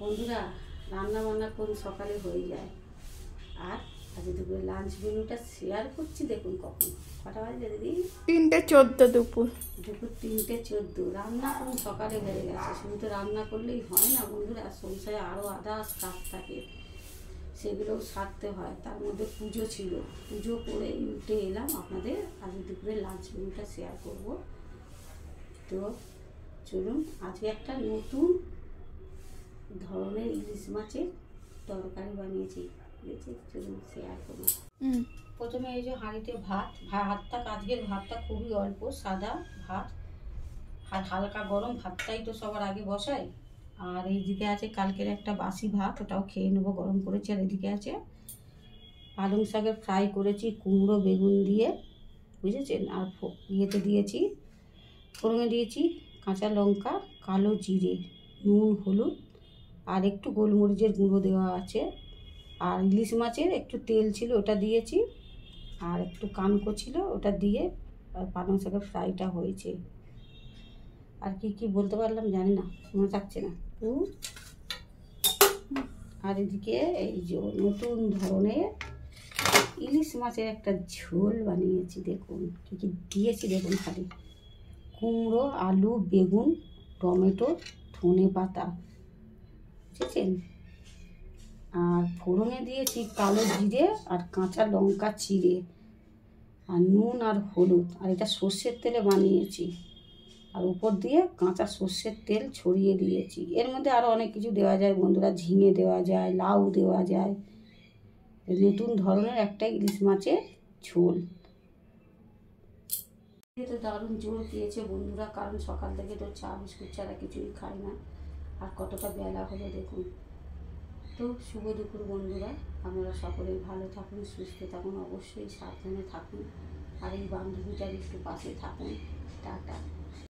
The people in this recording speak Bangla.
বন্ধুরা রান্না বান্না কোন সকালে হয়ে যায়। আর আজকে দুপুরে লাঞ্চ মেনুটা শেয়ার করছি। দেখুন কখন কটা বাজে দিদি? 3:14 দুপুর 3:14। রান্না কোন সকালে হয়ে গেছে। শুধু তো রান্না করলেই হয় না বন্ধুরা, সংসারে আরও আদার্স কাজ থাকে, সেগুলোও সারতে হয়। তার মধ্যে পুজো ছিল, পুজো করে উঠে এলাম। আপনাদের আজকে দুপুরে লাঞ্চ মেনুটা শেয়ার করব। তো চলুন, আজকে একটা নতুন ধরনের ইলিশ মাছের তরকারি বানিয়েছি, চলুন শেয়ার করবো। প্রথমে এই যে হাঁড়িতে ভাতটা, আজকের ভাতটা খুবই অল্প, সাদা ভাত আর হালকা গরম ভাতটাই তো সবার আগে বসাই। আর এইদিকে আছে কালকের একটা বাসি ভাত, ওটাও খেয়ে নেবো, গরম করেছি। আর এদিকে আছে পালং শাকের ফ্রাই করেছি কুমড়ো বেগুন দিয়ে, বুঝেছেন। আর ইয়েতে দিয়েছি, ফোড়নে দিয়েছি কাঁচা লঙ্কা, কালো জিরে, নুন, হলুদ আর একটু গোলমরিচের গুঁড়ো দেওয়া আছে। আর ইলিশ মাছের একটু তেল ছিল, ওটা দিয়েছি। আর একটু কানকো ছিল, ওটা দিয়ে পালং শাকের ফ্রাইটা হয়েছে। আর কি বলতে পারলাম জানি না, মনে থাকছে না। আর এদিকে এই যে নতুন ধরনের ইলিশ মাছের একটা ঝোল বানিয়েছি। দেখুন কি দিয়েছি, দেখুন খালি কুমড়ো, আলু, বেগুন, টমেটো, ধনে পাতা, বুঝেছেন। আর ফোড়নে দিয়েছি কালো জিরে আর কাঁচা লঙ্কা চিড়ে, আর নুন আর হলুদ। আর এটা সর্ষের তেলে বানিয়েছি। আর উপর দিয়ে কাঁচা সর্ষের তেল ছড়িয়ে দিয়েছি। এর মধ্যে আরও অনেক কিছু দেওয়া যায় বন্ধুরা, ঝিঙে দেওয়া যায়, লাউ দেওয়া যায়। নতুন ধরনের একটা ইলিশ মাছের ঝোল। তো দারুণ জোর দিয়েছে বন্ধুরা, কারণ সকাল থেকে তো চা বিস্কুট ছাড়া কিছুই খাই না। আর কতটা বেলা হলো দেখুন। তো শুভ দুপুর বন্ধুরা, আপনারা সকলেই ভালো থাকুন, সুস্থ থাকুন, অবশ্যই সাবধানে থাকুন। আর এই বান্ধবীটার একটু পাশে থাকুন। টাটা।